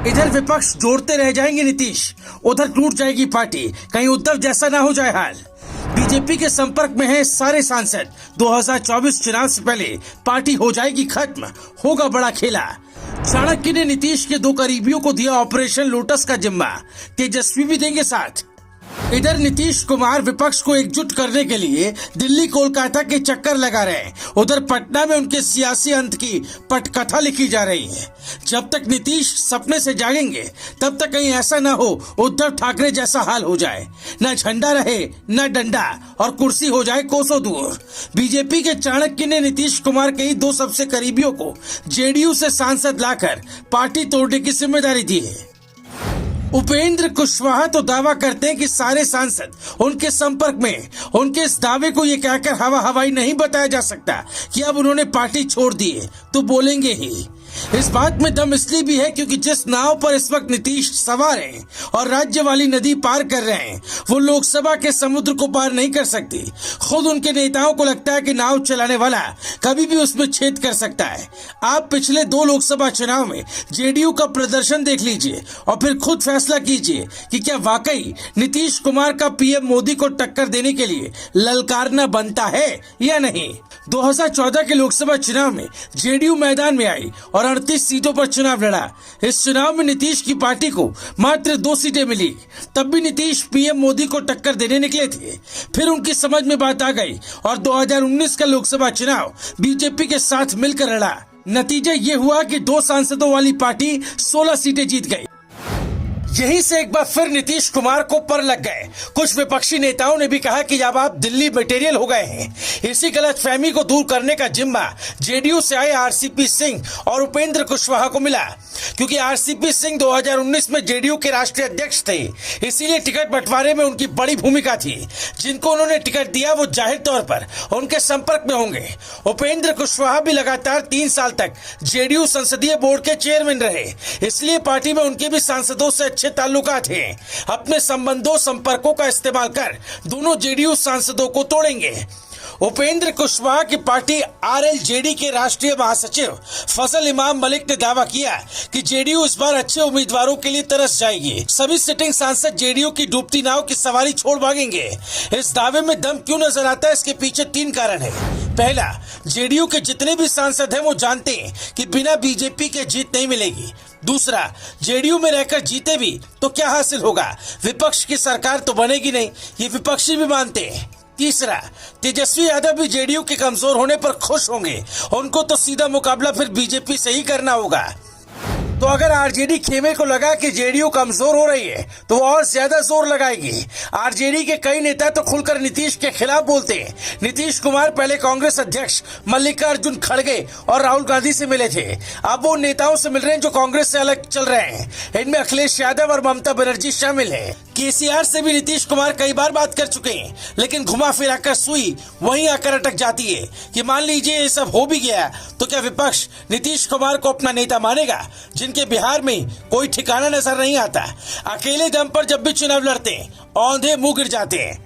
इधर विपक्ष जोड़ते रह जाएंगे नीतीश, उधर टूट जाएगी पार्टी, कहीं उद्धव जैसा ना हो जाए हाल। बीजेपी के संपर्क में हैं सारे सांसद। 2024 चुनाव से पहले पार्टी हो जाएगी खत्म, होगा बड़ा खेला। चाणक्य ने नीतीश के 2 करीबियों को दिया ऑपरेशन लोटस का जिम्मा, तेजस्वी भी देंगे साथ। इधर नीतीश कुमार विपक्ष को एकजुट करने के लिए दिल्ली कोलकाता के चक्कर लगा रहे हैं, उधर पटना में उनके सियासी अंत की पटकथा लिखी जा रही है। जब तक नीतीश सपने से जागेंगे तब तक कहीं ऐसा ना हो उद्धव ठाकरे जैसा हाल हो जाए, न झंडा रहे न डंडा और कुर्सी हो जाए कोसों दूर। बीजेपी के चाणक्य ने नीतीश कुमार के ही 2 सबसे करीबियों को जेडीयू से सांसद लाकर पार्टी तोड़ने की जिम्मेदारी दी है। उपेंद्र कुशवाहा तो दावा करते हैं कि सारे सांसद उनके संपर्क में। उनके इस दावे को ये कहकर हवाई नहीं बताया जा सकता कि अब उन्होंने पार्टी छोड़ दी है, तो बोलेंगे ही। इस बात में दम इसलिए भी है क्योंकि जिस नाव पर इस वक्त नीतीश सवार हैं और राज्य वाली नदी पार कर रहे हैं, वो लोकसभा के समुद्र को पार नहीं कर सकती। खुद उनके नेताओं को लगता है कि नाव चलाने वाला कभी भी उसमें छेद कर सकता है। आप पिछले 2 लोकसभा चुनाव में जेडीयू का प्रदर्शन देख लीजिए और फिर खुद फैसला कीजिए कि क्या वाकई नीतीश कुमार का पीएम मोदी को टक्कर देने के लिए ललकारना बनता है या नहीं। 2014 के लोकसभा चुनाव में जेडीयू मैदान में आई और 38 सीटों पर चुनाव लड़ा। इस चुनाव में नीतीश की पार्टी को मात्र 2 सीटें मिली। तब भी नीतीश पीएम मोदी को टक्कर देने निकले थे। फिर उनकी समझ में बात आ गई और 2019 का लोकसभा चुनाव बीजेपी के साथ मिलकर लड़ा। नतीजा ये हुआ कि 2 सांसदों वाली पार्टी 16 सीटें जीत गई। यहीं से एक बार फिर नीतीश कुमार को पर लग गए। कुछ विपक्षी नेताओं ने भी कहा कि अब आप दिल्ली मटेरियल हो गए हैं। इसी गलतफहमी को दूर करने का जिम्मा जेडीयू से आए आरसीपी सिंह और उपेंद्र कुशवाहा को मिला, क्योंकि आरसीपी सिंह 2019 में जेडीयू के राष्ट्रीय अध्यक्ष थे, इसीलिए टिकट बंटवारे में उनकी बड़ी भूमिका थी। जिनको उन्होंने टिकट दिया वो जाहिर तौर पर उनके संपर्क में होंगे। उपेंद्र कुशवाहा भी लगातार 3 साल तक जेडीयू संसदीय बोर्ड के चेयरमैन रहे, इसलिए पार्टी में उनके भी सांसदों से अच्छे ताल्लुकात हैं। अपने संबंधों संपर्कों का इस्तेमाल कर दोनों जेडीयू सांसदों को तोड़ेंगे। उपेंद्र कुशवाहा की पार्टी आरएलजेडी के राष्ट्रीय महासचिव फजल इमाम मलिक ने दावा किया कि जेडीयू इस बार अच्छे उम्मीदवारों के लिए तरस जाएगी। सभी सिटिंग सांसद जेडीयू की डूबती नाव की सवारी छोड़ भागेंगे। इस दावे में दम क्यों नजर आता है, इसके पीछे 3 कारण है। पहला, जेडीयू के जितने भी सांसद हैं वो जानते हैं कि बिना बीजेपी के जीत नहीं मिलेगी। दूसरा, जेडीयू में रहकर जीते भी तो क्या हासिल होगा, विपक्ष की सरकार तो बनेगी नहीं, ये विपक्षी भी मानते हैं। तीसरा, तेजस्वी यादव भी जेडीयू के कमजोर होने पर खुश होंगे, उनको तो सीधा मुकाबला फिर बीजेपी से ही करना होगा। तो अगर आरजेडी खेमे को लगा कि जेडीयू कमजोर हो रही है तो वो और ज्यादा जोर लगाएगी। आरजेडी के कई नेता तो खुलकर नीतीश के खिलाफ बोलते हैं। नीतीश कुमार पहले कांग्रेस अध्यक्ष मल्लिकार्जुन खड़गे और राहुल गांधी से मिले थे, अब वो नेताओं से मिल रहे हैं जो कांग्रेस से अलग चल रहे हैं। इनमें अखिलेश यादव और ममता बनर्जी शामिल है। केसीआर से भी नीतीश कुमार कई बार बात कर चुके हैं, लेकिन घुमा फिरा कर सुई वहीं आकर अटक जाती है कि मान लीजिए ये सब हो भी गया तो क्या विपक्ष नीतीश कुमार को अपना नेता मानेगा, जिनके बिहार में कोई ठिकाना नजर नहीं आता। अकेले दम पर जब भी चुनाव लड़ते हैं औंधे मुंह गिर जाते हैं।